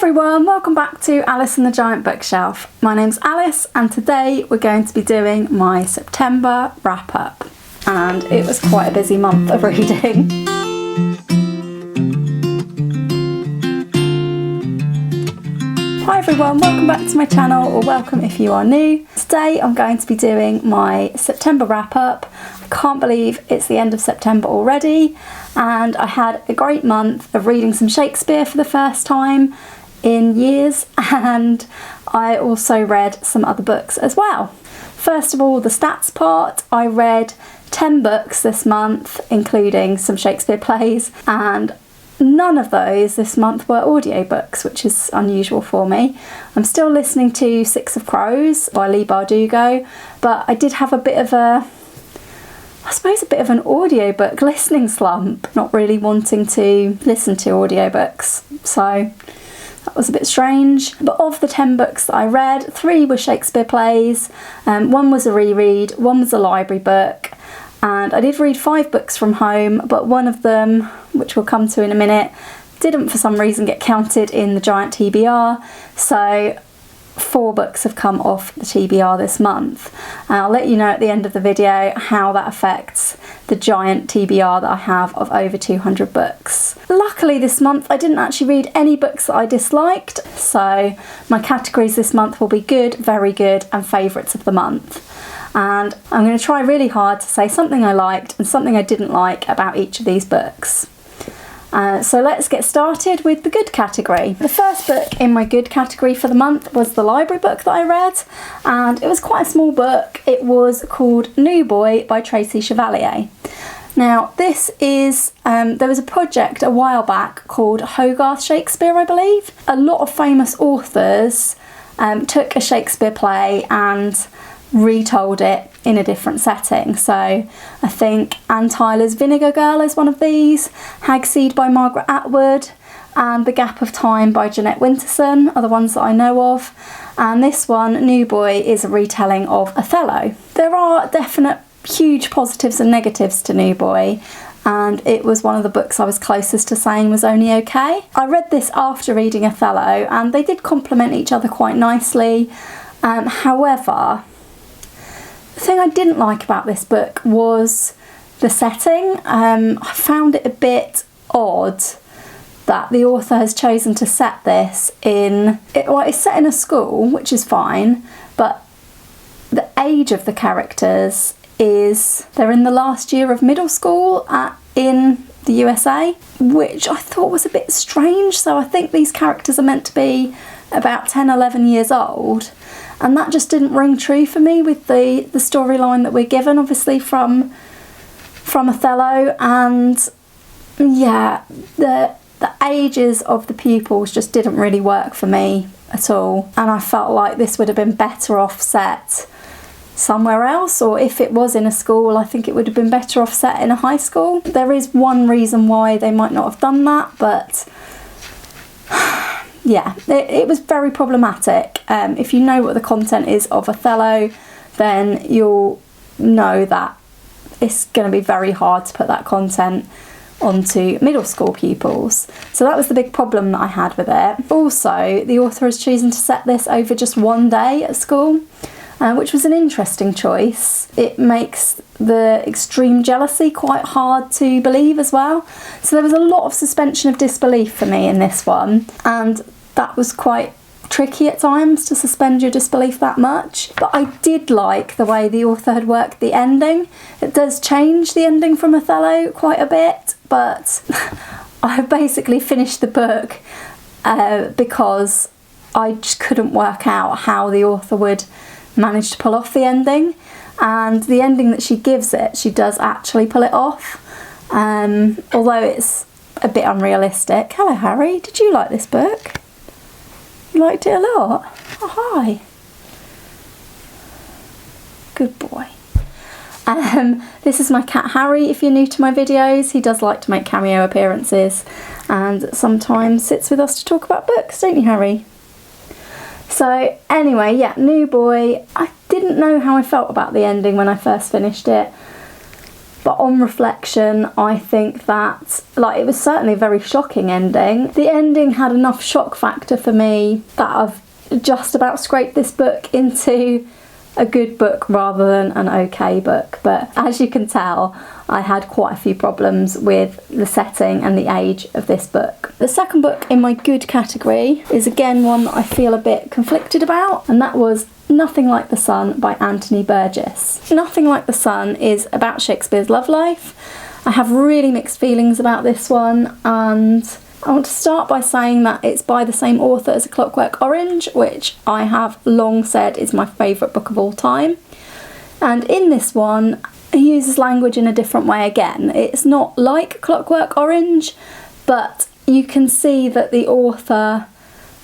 everyone, welcome back to Alice and the Giant Bookshelf. My name's Alice and today we're going to be doing my September wrap up. And it was quite a busy month of reading. Hi everyone, welcome back to my channel, or welcome if you are new. Today I'm going to be doing my September wrap up. I can't believe it's the end of September already, and I had a great month of reading some Shakespeare for the first time in years, and I also read some other books as well. First of all, the stats part. I read 10 books this month, including some Shakespeare plays, and none of those this month were audiobooks, which is unusual for me. I'm still listening to Six of Crows by Lebeau, but I did have a bit of an audiobook listening slump, not really wanting to listen to audiobooks, so that was a bit strange. But of the 10 books that I read, 3 were Shakespeare plays, 1 was a reread, 1 was a library book, and I did read 5 books from home, but one of them, which we'll come to in a minute, didn't for some reason get counted in the Giant TBR, so 4 books have come off the TBR this month. And I'll let you know at the end of the video how that affects the Giant TBR that I have of over 200 books. Luckily this month I didn't actually read any books that I disliked, so my categories this month will be good, very good, and favourites of the month. And I'm going to try really hard to say something I liked and something I didn't like about each of these books. So let's get started with the good category. The first book in my good category for the month was the library book that I read, and it was quite a small book. It was called New Boy by Tracy Chevalier. Now this is, there was a project a while back called Hogarth Shakespeare, I believe. A lot of famous authors took a Shakespeare play and retold it in a different setting. So I think Anne Tyler's Vinegar Girl is one of these, Hagseed by Margaret Atwood, and The Gap of Time by Jeanette Winterson are the ones that I know of. And this one, New Boy, is a retelling of Othello. There are definite huge positives and negatives to New Boy, and it was one of the books I was closest to saying was only okay. I read this after reading Othello and they did complement each other quite nicely. However, the thing I didn't like about this book was the setting. I found it a bit odd that the author has chosen to set this in, it's set in a school, which is fine, but the age of the characters is, they're in the last year of middle school in the USA, which I thought was a bit strange. So I think these characters are meant to be about 10, 11 years old. And that just didn't ring true for me with the storyline that we're given, obviously, from Othello. And yeah, the ages of the pupils just didn't really work for me at all. And I felt like this would have been better off set somewhere else, or if it was in a school, I think it would have been better off set in a high school. There is one reason why they might not have done that, but yeah, it was very problematic. If you know what the content is of Othello, then you'll know that it's going to be very hard to put that content onto middle school pupils. So that was the big problem that I had with it. Also, the author has chosen to set this over just one day at school, which was an interesting choice. It makes the extreme jealousy quite hard to believe as well. So there was a lot of suspension of disbelief for me in this one, and that was quite tricky at times to suspend your disbelief that much. But I did like the way the author had worked the ending. It does change the ending from Othello quite a bit, but I basically finished the book because I just couldn't work out how the author would manage to pull off the ending. And the ending that she gives it, she does actually pull it off, although it's a bit unrealistic. Hello Harry, did you like this book? You liked it a lot? Oh, hi. Good boy. This is my cat Harry. If you're new to my videos, he does like to make cameo appearances and sometimes sits with us to talk about books, don't you, Harry? So anyway, yeah, New Boy. I didn't know how I felt about the ending when I first finished it. But on reflection, I think that, like, it was certainly a very shocking ending. The ending had enough shock factor for me that I've just about scraped this book into a good book rather than an okay book. But as you can tell, I had quite a few problems with the setting and the age of this book. The second book in my good category is again one that I feel a bit conflicted about, and that was Nothing Like the Sun by Anthony Burgess. Nothing Like the Sun is about Shakespeare's love life. I have really mixed feelings about this one, and I want to start by saying that it's by the same author as A Clockwork Orange, which I have long said is my favourite book of all time. And in this one, he uses language in a different way again. It's not like Clockwork Orange, but you can see that the author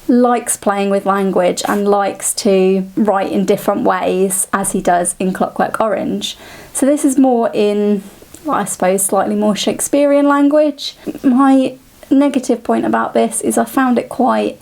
likes playing with language and likes to write in different ways as he does in Clockwork Orange. So this is more in, well, I suppose, slightly more Shakespearean language. My negative point about this is I found it quite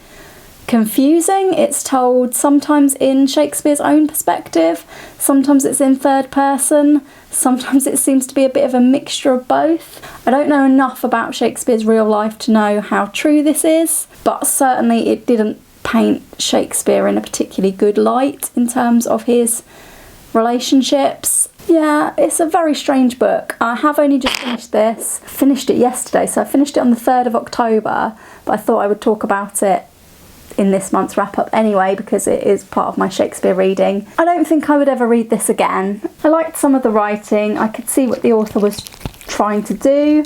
confusing. It's told sometimes in Shakespeare's own perspective, sometimes it's in third person, sometimes it seems to be a bit of a mixture of both. I don't know enough about Shakespeare's real life to know how true this is, but certainly it didn't paint Shakespeare in a particularly good light in terms of his relationships. Yeah, it's a very strange book. I have only just finished this. I finished it yesterday, so I finished it on the 3rd of October, but I thought I would talk about it in this month's wrap up anyway because it is part of my Shakespeare reading. I don't think I would ever read this again. I liked some of the writing, I could see what the author was trying to do,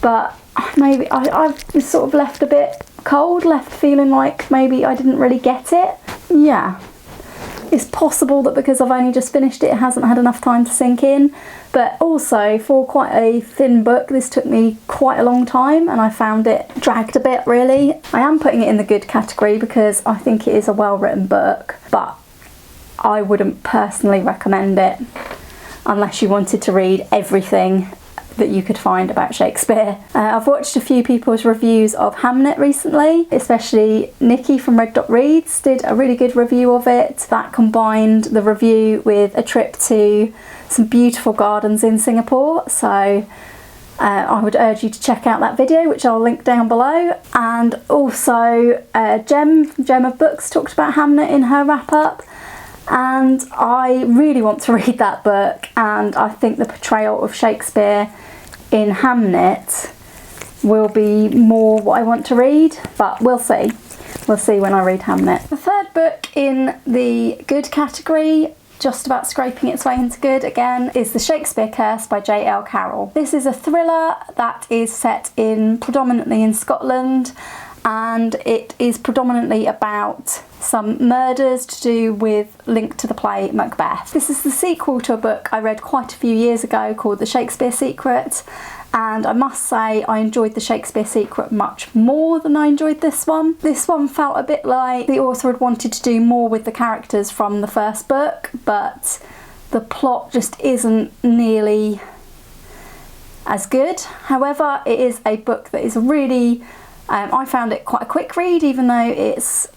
but maybe I was sort of left a bit cold, left feeling like maybe I didn't really get it. Yeah. It's possible that because I've only just finished it, it hasn't had enough time to sink in, but also for quite a thin book, this took me quite a long time and I found it dragged a bit really. I am putting it in the good category because I think it is a well-written book, but I wouldn't personally recommend it unless you wanted to read everything that you could find about Shakespeare. I've watched a few people's reviews of Hamnet recently, especially Nikki from Red Dot Reads did a really good review of it that combined the review with a trip to some beautiful gardens in Singapore, so I would urge you to check out that video, which I'll link down below. And also Gem of Books talked about Hamnet in her wrap up, and I really want to read that book, and I think the portrayal of Shakespeare in Hamnet will be more what I want to read, but we'll see. We'll see when I read Hamnet. The third book in the good category, just about scraping its way into good again, is The Shakespeare Curse by J.L. Carrell. This is a thriller that is set predominantly in Scotland, and it is predominantly about some murders to do with linked to the play Macbeth. This is the sequel to a book I read quite a few years ago called The Shakespeare Secret, and I must say I enjoyed The Shakespeare Secret much more than I enjoyed this one. This one felt a bit like the author had wanted to do more with the characters from the first book, but the plot just isn't nearly as good. However, it is a book that is really I found it quite a quick read, even though it's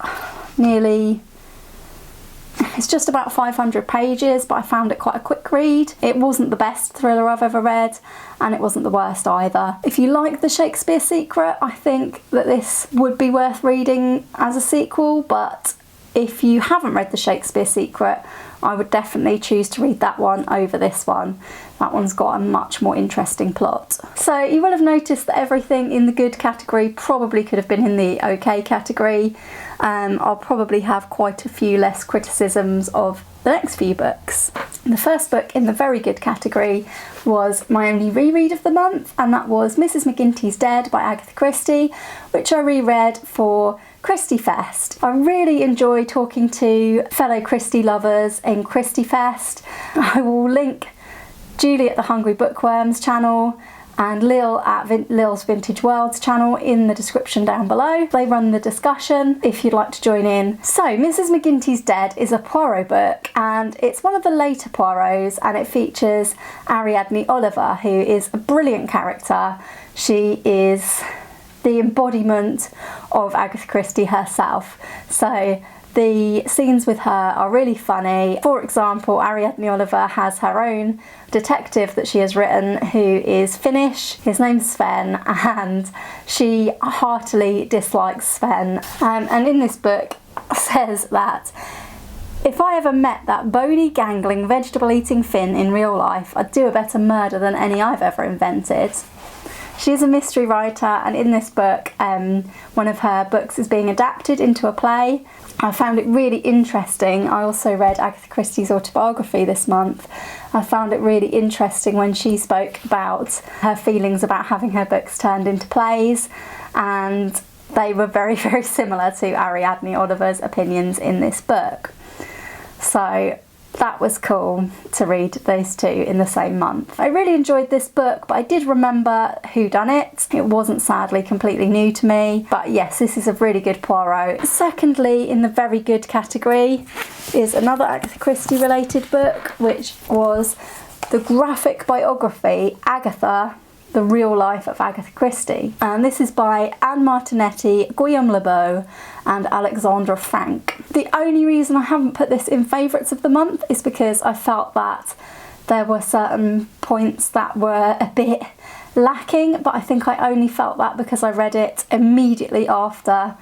just about 500 pages, but I found it quite a quick read. It wasn't the best thriller I've ever read, and it wasn't the worst either. If you like The Shakespeare Secret, I think that this would be worth reading as a sequel, but if you haven't read The Shakespeare Secret, I would definitely choose to read that one over this one. That one's got a much more interesting plot. So you will have noticed that everything in the good category probably could have been in the okay category. I'll probably have quite a few less criticisms of the next few books. The first book in the very good category was my only reread of the month, and that was Mrs. McGinty's Dead by Agatha Christie, which I reread for Christie Fest. I really enjoy talking to fellow Christie lovers in Christie Fest. I will link Julie at the Hungry Bookworms channel and Lil at Lil's Vintage Worlds channel in the description down below. They run the discussion if you'd like to join in. So Mrs. McGinty's Dead is a Poirot book, and it's one of the later Poirots, and it features Ariadne Oliver, who is a brilliant character. She is the embodiment of Agatha Christie herself. So the scenes with her are really funny. For example, Ariadne Oliver has her own detective that she has written who is Finnish. His name's Sven, and she heartily dislikes Sven. And in this book says that if I ever met that bony, gangling, vegetable-eating Finn in real life, I'd do a better murder than any I've ever invented. She's a mystery writer, and in this book, one of her books is being adapted into a play. I found it really interesting. I also read Agatha Christie's autobiography this month. I found it really interesting when she spoke about her feelings about having her books turned into plays, and they were very, very similar to Ariadne Oliver's opinions in this book. So that was cool to read those two in the same month. I really enjoyed this book, but I did remember whodunit. It wasn't sadly completely new to me, but yes, this is a really good Poirot. Secondly, in the very good category is another Agatha Christie related book, which was the graphic biography Agatha, the Real Life of Agatha Christie. And this is by Anne Martinetti, Guillaume Lebeau and Alexandre Franc. The only reason I haven't put this in favourites of the month is because I felt that there were certain points that were a bit lacking, but I think I only felt that because I read it immediately after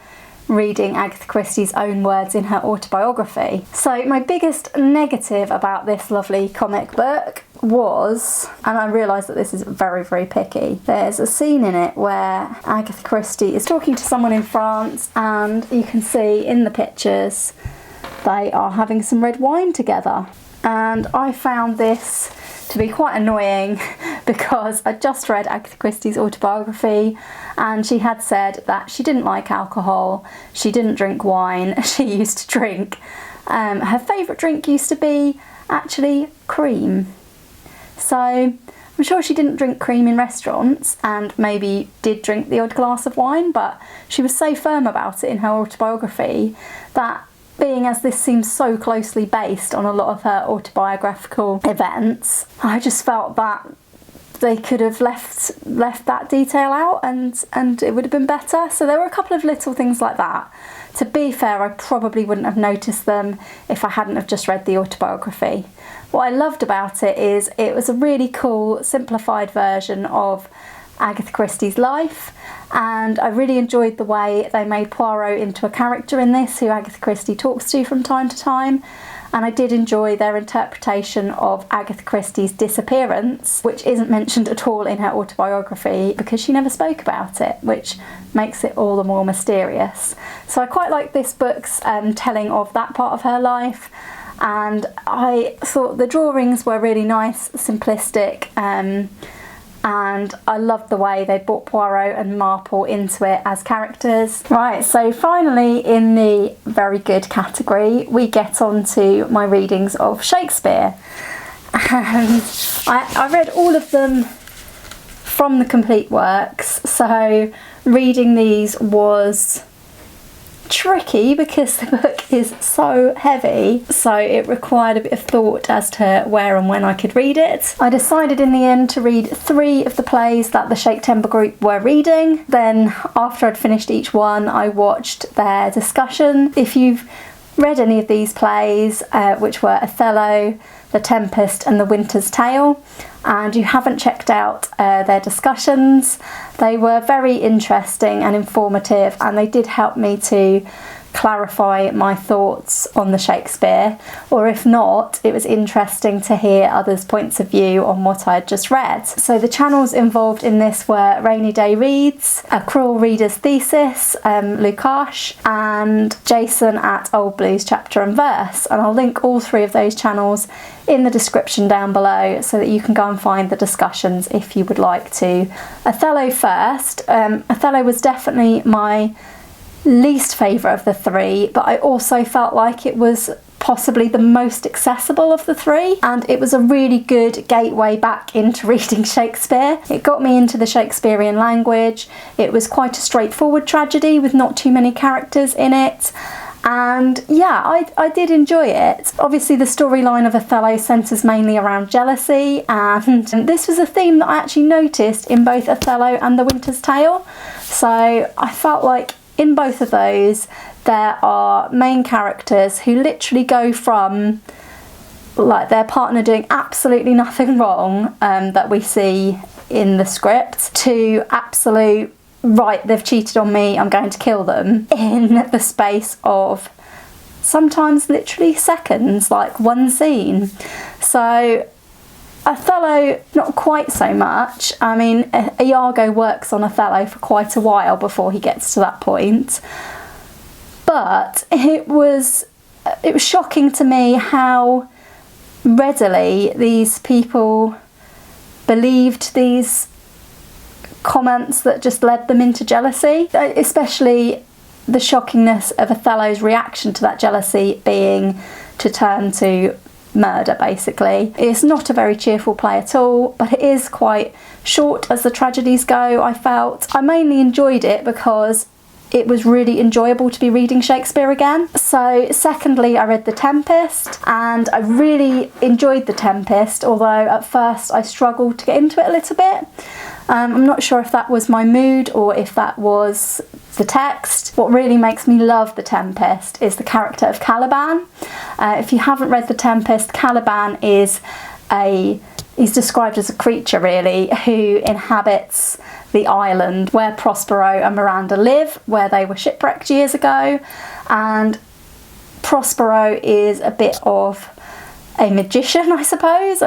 reading Agatha Christie's own words in her autobiography. So my biggest negative about this lovely comic book was, and I realise that this is very, very picky, there's a scene in it where Agatha Christie is talking to someone in France, and you can see in the pictures they are having some red wine together. And I found this to be quite annoying because I just read Agatha Christie's autobiography, and she had said that she didn't like alcohol, she didn't drink wine, she used to drink. Her favourite drink used to be actually cream. So I'm sure she didn't drink cream in restaurants, and maybe did drink the odd glass of wine, but she was so firm about it in her autobiography that, being as this seems so closely based on a lot of her autobiographical events, I just felt that they could have left that detail out and it would have been better. So there were a couple of little things like that. To be fair, I probably wouldn't have noticed them if I hadn't have just read the autobiography. What I loved about it is it was a really cool, simplified version of Agatha Christie's life, and I really enjoyed the way they made Poirot into a character in this who Agatha Christie talks to from time to time, and I did enjoy their interpretation of Agatha Christie's disappearance, which isn't mentioned at all in her autobiography because she never spoke about it, which makes it all the more mysterious. So I quite like this book's telling of that part of her life, and I thought the drawings were really nice, simplistic, and I loved the way they brought Poirot and Marple into it as characters. Right, so finally in the very good category, we get on to my readings of Shakespeare. And I read all of them from the complete works, so reading these was tricky because the book is so heavy, so it required a bit of thought as to where and when I could read it. I decided in the end to read 3 of the plays that the Shaketember group were reading. Then after I'd finished each one, I watched their discussion. If you've read any of these plays, which were Othello, The Tempest and The Winter's Tale, and you haven't checked out their discussions, they were very interesting and informative, and they did help me to clarify my thoughts on the Shakespeare, or if not, it was interesting to hear others' points of view on what I had just read. So the channels involved in this were Rainy Day Reads, A Cruel Reader's Thesis, Lukash, and Jason at Old Blues Chapter and Verse, and I'll link all 3 of those channels in the description down below so that you can go and find the discussions if you would like to. Othello first. Othello was definitely my least favourite of the 3, but I also felt like it was possibly the most accessible of the 3, and it was a really good gateway back into reading Shakespeare. It got me into the Shakespearean language. It was quite a straightforward tragedy with not too many characters in it, And yeah, I did enjoy it. Obviously the storyline of Othello centres mainly around jealousy, and this was a theme that I actually noticed in both Othello and The Winter's Tale. So I felt like in both of those there are main characters who literally go from like their partner doing absolutely nothing wrong that we see in the script to absolute, right, they've cheated on me, I'm going to kill them, in the space of sometimes literally seconds, like one scene. So Othello, not quite so much. I mean, Iago works on Othello for quite a while before he gets to that point. But it was shocking to me how readily these people believed these comments that just led them into jealousy, especially the shockingness of Othello's reaction to that jealousy being to turn to murder, basically. It's not a very cheerful play at all, but it is quite short as the tragedies go, I felt. I mainly enjoyed it because it was really enjoyable to be reading Shakespeare again. So secondly, I read The Tempest, and I really enjoyed The Tempest, although at first I struggled to get into it a little bit. I'm not sure if that was my mood or if that was the text. What really makes me love The Tempest is the character of Caliban. If you haven't read The Tempest, Caliban is he's described as a creature really who inhabits the island where Prospero and Miranda live, where they were shipwrecked years ago. And Prospero is a bit of a magician, I suppose,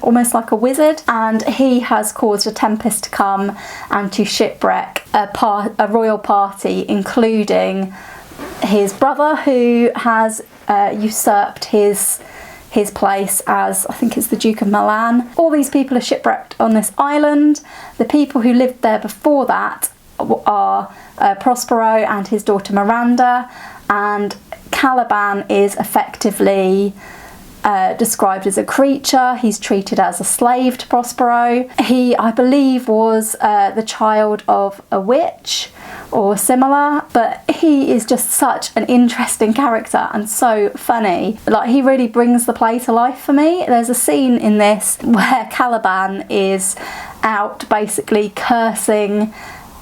almost like a wizard, and he has caused a tempest to come and to shipwreck a royal party, including his brother, who has usurped his place as, I think it's the Duke of Milan. All these people are shipwrecked on this island. The people who lived there before that are Prospero and his daughter Miranda, and Caliban is effectively described as a creature. He's treated as a slave to Prospero. He, I believe, was the child of a witch or similar, but he is just such an interesting character and so funny. Like, he really brings the play to life for me. There's a scene in this where Caliban is out basically cursing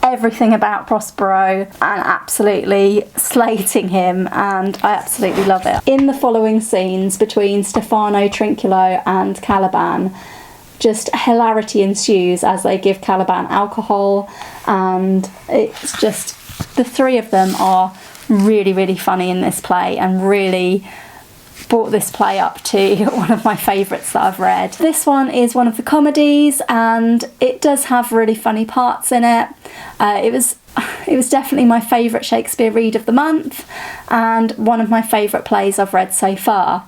everything about Prospero and absolutely slating him, and I absolutely love it. In the following scenes between Stefano Trinculo and Caliban, just hilarity ensues as they give Caliban alcohol, and it's just, the three of them are really, really funny in this play and really brought this play up to one of my favourites that I've read. This one is one of the comedies, and it does have really funny parts in it. It was definitely my favourite Shakespeare read of the month, and one of my favourite plays I've read so far.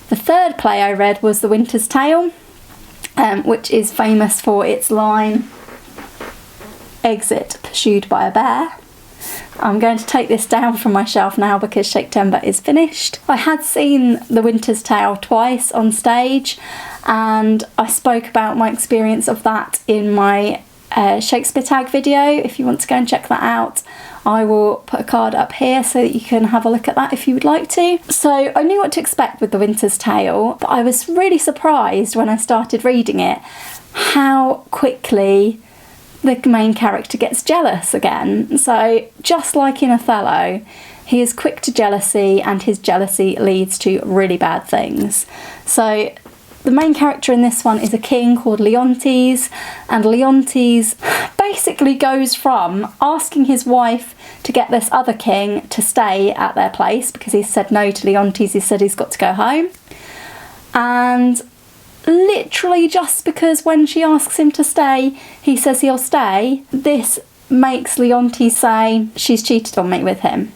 The third play I read was The Winter's Tale, which is famous for its line, "Exit pursued by a bear." I'm going to take this down from my shelf now because Shaketember is finished. I had seen The Winter's Tale twice on stage, and I spoke about my experience of that in my Shakespeare tag video. If you want to go and check that out, I will put a card up here so that you can have a look at that if you would like to. So I knew what to expect with The Winter's Tale, but I was really surprised when I started reading it how quickly the main character gets jealous again. So just like in Othello, he is quick to jealousy, and his jealousy leads to really bad things. So the main character in this one is a king called Leontes, and Leontes basically goes from asking his wife to get this other king to stay at their place because he's said no to Leontes, he said he's got to go home, and literally just because when she asks him to stay, he says he'll stay, this makes Leontes say she's cheated on me with him.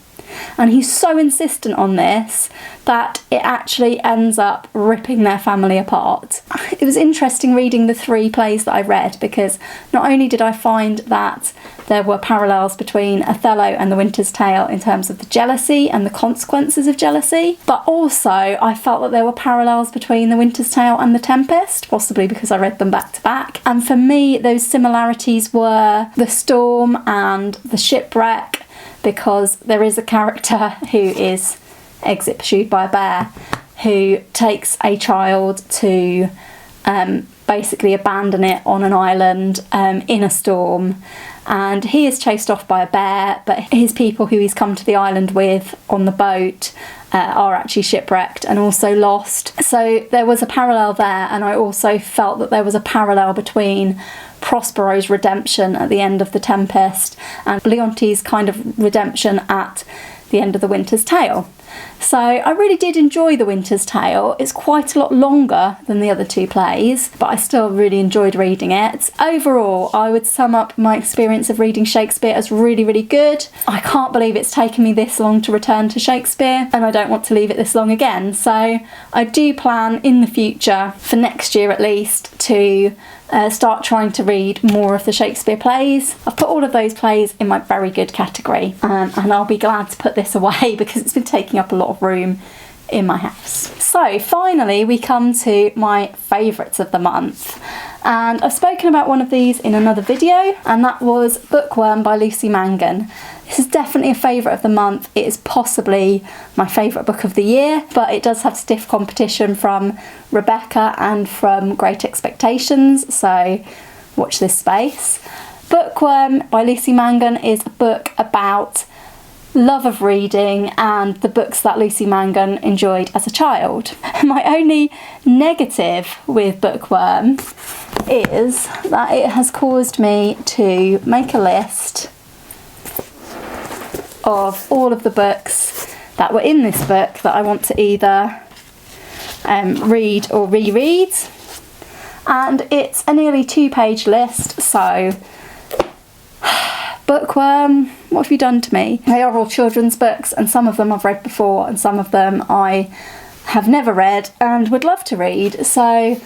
And he's so insistent on this that it actually ends up ripping their family apart. It was interesting reading the three plays that I read, because not only did I find that there were parallels between Othello and The Winter's Tale in terms of the jealousy and the consequences of jealousy, but also I felt that there were parallels between The Winter's Tale and The Tempest, possibly because I read them back to back. And for me, those similarities were the storm and the shipwreck, because there is a character who is exit pursued by a bear, who takes a child to basically abandon it on an island in a storm, and he is chased off by a bear, but his people who he's come to the island with on the boat are actually shipwrecked and also lost. So there was a parallel there, and I also felt that there was a parallel between Prospero's redemption at the end of the Tempest and Leontes' kind of redemption at the end of the Winter's Tale. So I really did enjoy The Winter's Tale. It's quite a lot longer than the other two plays, but I still really enjoyed reading it. Overall, I would sum up my experience of reading Shakespeare as really, really good. I can't believe it's taken me this long to return to Shakespeare, and I don't want to leave it this long again. So I do plan in the future, for next year at least, to start trying to read more of the Shakespeare plays. I've put all of those plays in my very good category, and I'll be glad to put this away because it's been taking up a lot of room in my house. So finally we come to my favourites of the month, and I've spoken about one of these in another video, and that was Bookworm by Lucy Mangan. This is definitely a favourite of the month. It is possibly my favourite book of the year, but it does have stiff competition from Rebecca and from Great Expectations, so watch this space. Bookworm by Lucy Mangan is a book about love of reading and the books that Lucy Mangan enjoyed as a child. My only negative with Bookworm is that it has caused me to make a list of all of the books that were in this book that I want to either read or reread, and it's a nearly 2-page list. So Bookworm, what have you done to me? They are all children's books, and some of them I've read before and some of them I have never read and would love to read. So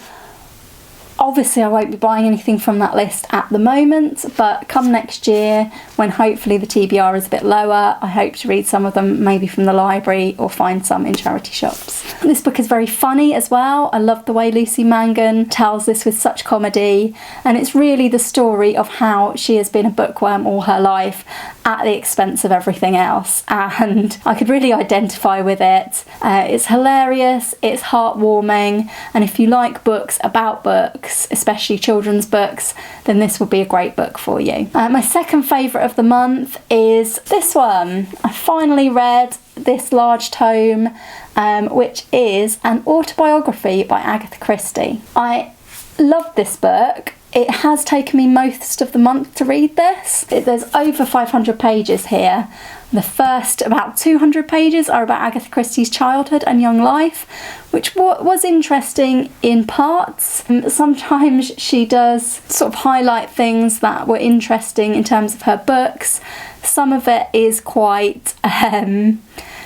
obviously I won't be buying anything from that list at the moment, but come next year, when hopefully the TBR is a bit lower, I hope to read some of them maybe from the library or find some in charity shops. This book is very funny as well. I love the way Lucy Mangan tells this with such comedy, and it's really the story of how she has been a bookworm all her life at the expense of everything else, and I could really identify with it. It's hilarious, it's heartwarming, and if you like books about books, especially children's books, then this will be a great book for you. My second favourite of the month is this one. I finally read this large tome, which is an autobiography by Agatha Christie. I loved this book. It has taken me most of the month to read this. There's over 500 pages here. The first about 200 pages are about Agatha Christie's childhood and young life, which was interesting in parts. Sometimes she does sort of highlight things that were interesting in terms of her books. Some of it is quite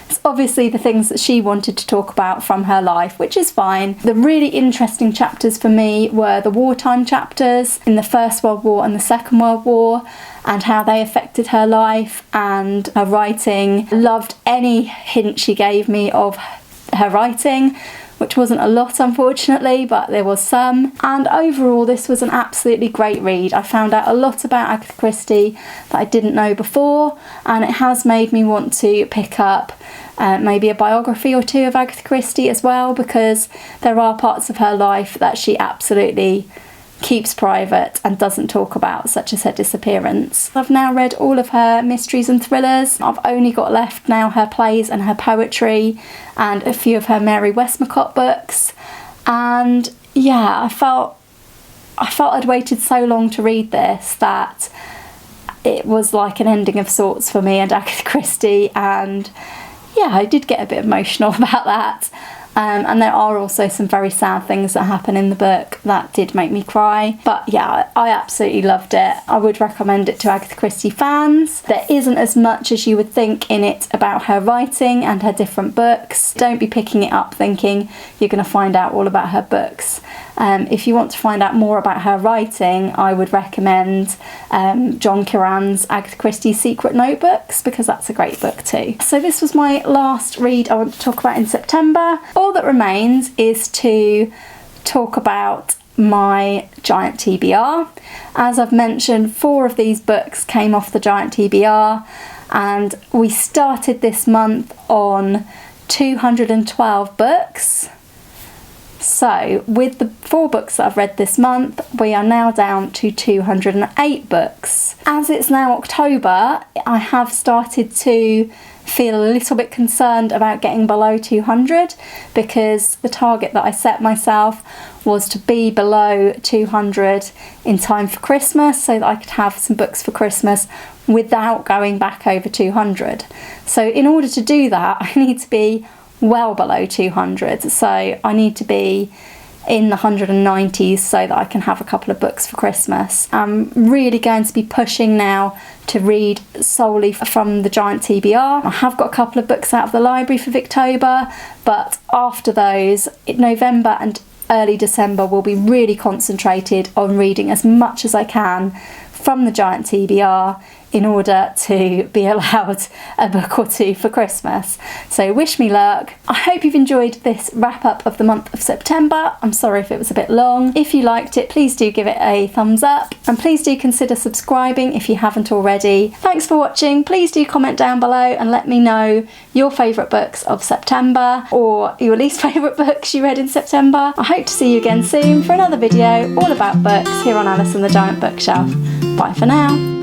it's obviously the things that she wanted to talk about from her life, which is fine. The really interesting chapters for me were the wartime chapters in the First World War and the Second World War, and how they affected her life and her writing. Loved any hint she gave me of her writing, which wasn't a lot unfortunately, but there was some. And overall this was an absolutely great read. I found out a lot about Agatha Christie that I didn't know before, and it has made me want to pick up maybe a biography or two of Agatha Christie as well, because there are parts of her life that she absolutely keeps private and doesn't talk about, such as her disappearance. I've now read all of her mysteries and thrillers. I've only got left now her plays and her poetry and a few of her Mary Westmacott books, and yeah, I felt I'd waited so long to read this that it was like an ending of sorts for me and Agatha Christie, and yeah, I did get a bit emotional about that. And there are also some very sad things that happen in the book that did make me cry. But yeah, I absolutely loved it. I would recommend it to Agatha Christie fans. There isn't as much as you would think in it about her writing and her different books. Don't be picking it up thinking you're going to find out all about her books. If you want to find out more about her writing, I would recommend John Kiran's Agatha Christie's Secret Notebooks, because that's a great book too. So this was my last read I want to talk about in September. All that remains is to talk about my giant TBR. As I've mentioned, 4 of these books came off the giant TBR, and we started this month on 212 books. So with the 4 books that I've read this month, we are now down to 208 books. As it's now October, I have started to feel a little bit concerned about getting below 200, because the target that I set myself was to be below 200 in time for Christmas, so that I could have some books for Christmas without going back over 200. So in order to do that, I need to be well below 200, so I need to be in the 190s so that I can have a couple of books for Christmas. I'm really going to be pushing now to read solely from the Giant TBR. I have got a couple of books out of the library for Victober, but after those, November and early December will be really concentrated on reading as much as I can from the Giant TBR in order to be allowed a book or 2 for Christmas. So wish me luck. I hope you've enjoyed this wrap up of the month of September. I'm sorry if it was a bit long. If you liked it, please do give it a thumbs up, and please do consider subscribing if you haven't already. Thanks for watching. Please do comment down below and let me know your favourite books of September, or your least favourite books you read in September. I hope to see you again soon for another video all about books here on Alice and the Giant Bookshelf. Bye for now.